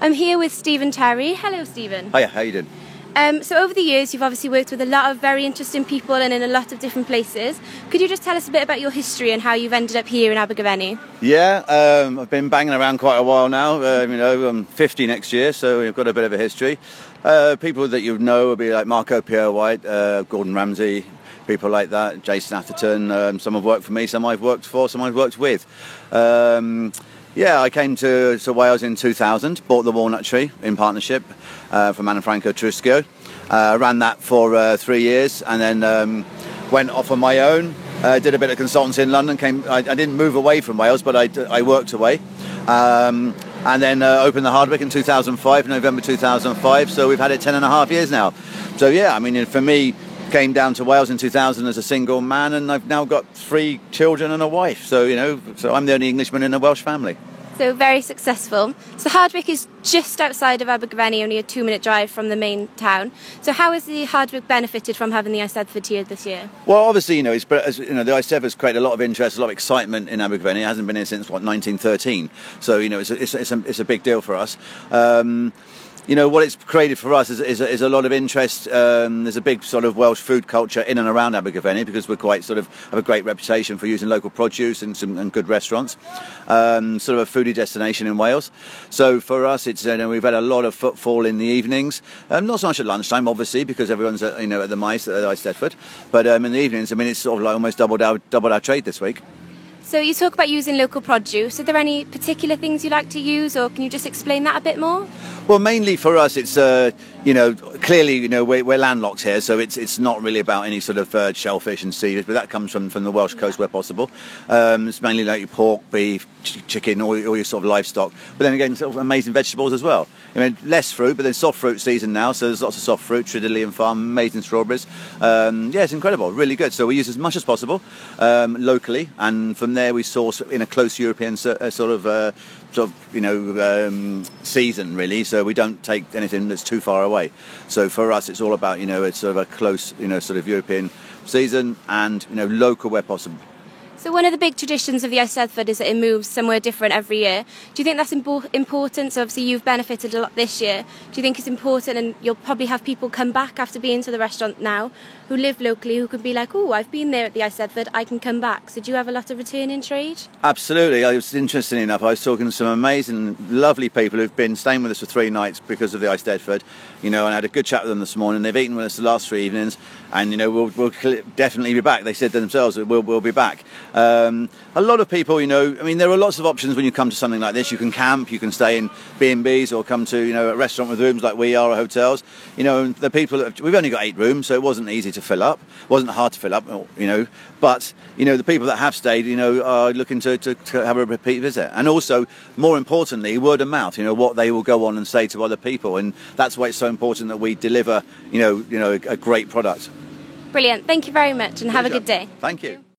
I'm here with Stephen Terry. Hello, Stephen. Hiya, how you doing? So over the years, you've obviously worked with a lot of very interesting people and in a lot of different places. Could you just tell us a bit about your history and how you've ended up here in Abergavenny? Yeah, I've been banging around quite a while now. I'm 50 next year, so we've got a bit of a history. People that you know will be like Marco Pierre White, Gordon Ramsay, people like that, Jason Atherton. Some have worked for me, some I've worked for, some I've worked with. I came to Wales in 2000, bought the Walnut Tree in partnership from Manfranco Trusccio. Ran that for 3 years and then went off on my own. Did a bit of consultancy in London. I didn't move away from Wales, but I worked away. And then opened the Hardwick in 2005, November 2005. So we've had it 10.5 years now. So yeah, I mean, for me, came down to Wales in 2000 as a single man, and I've now got 3 children and a wife. So so I'm the only Englishman in a Welsh family. So very successful. So Hardwick is just outside of Abergavenny, only a 2-minute drive from the main town. So how has the Hardwick benefited from having the Eisteddfod here this year? Well, obviously, the Eisteddfod's created a lot of interest, a lot of excitement in Abergavenny. It hasn't been here since 1913. So it's a big deal for us. What it's created for us is a lot of interest. There's a big sort of Welsh food culture in and around Abergavenny because we're quite have a great reputation for using local produce and good restaurants. Sort of a foodie destination in Wales. So for us, it's we've had a lot of footfall in the evenings. Not so much at lunchtime, obviously, because everyone's at the mice at Eisteddfod. But in the evenings, it's sort of like almost doubled our trade this week. So you talk about using local produce. Are there any particular things you like to use, or can you just explain that a bit more? Well, mainly for us, it's clearly we're landlocked here, so it's not really about any sort of shellfish and seafood, but that comes from the Welsh coast where possible. It's mainly like your pork, beef, chicken, all your sort of livestock. But then again, sort of amazing vegetables as well. Less fruit, but there's soft fruit season now, so there's lots of soft fruit, Tridelium Farm, amazing strawberries. It's incredible, really good. So we use as much as possible locally, and from there we source in a close European season, really. So we don't take anything that's too far away. So for us, it's all about it's sort of a close sort of European season and local where possible. So one of the big traditions of the Eisteddfod is that it moves somewhere different every year. Do you think that's important? So obviously you've benefited a lot this year. Do you think it's important, and you'll probably have people come back after being to the restaurant now who live locally who could be like, oh, I've been there at the Eisteddfod, I can come back. So do you have a lot of return in trade? Absolutely. I was interesting enough. I was talking to some amazing, lovely people who've been staying with us for 3 nights because of the Eisteddfod. And I had a good chat with them this morning. They've eaten with us the last 3 evenings, and we'll definitely be back. They said themselves that we'll be back. A lot of people, there are lots of options when you come to something like this. You can camp, you can stay in B&Bs, or come to a restaurant with rooms like we are, or hotels. The people we've only got 8 rooms, so it wasn't easy to fill up. It wasn't hard to fill up, But the people that have stayed, are looking to have a repeat visit, and also more importantly, word of mouth. What they will go on and say to other people, and that's why it's so important that we deliver, a great product. Brilliant. Thank you very much, and have a good day. Thank you.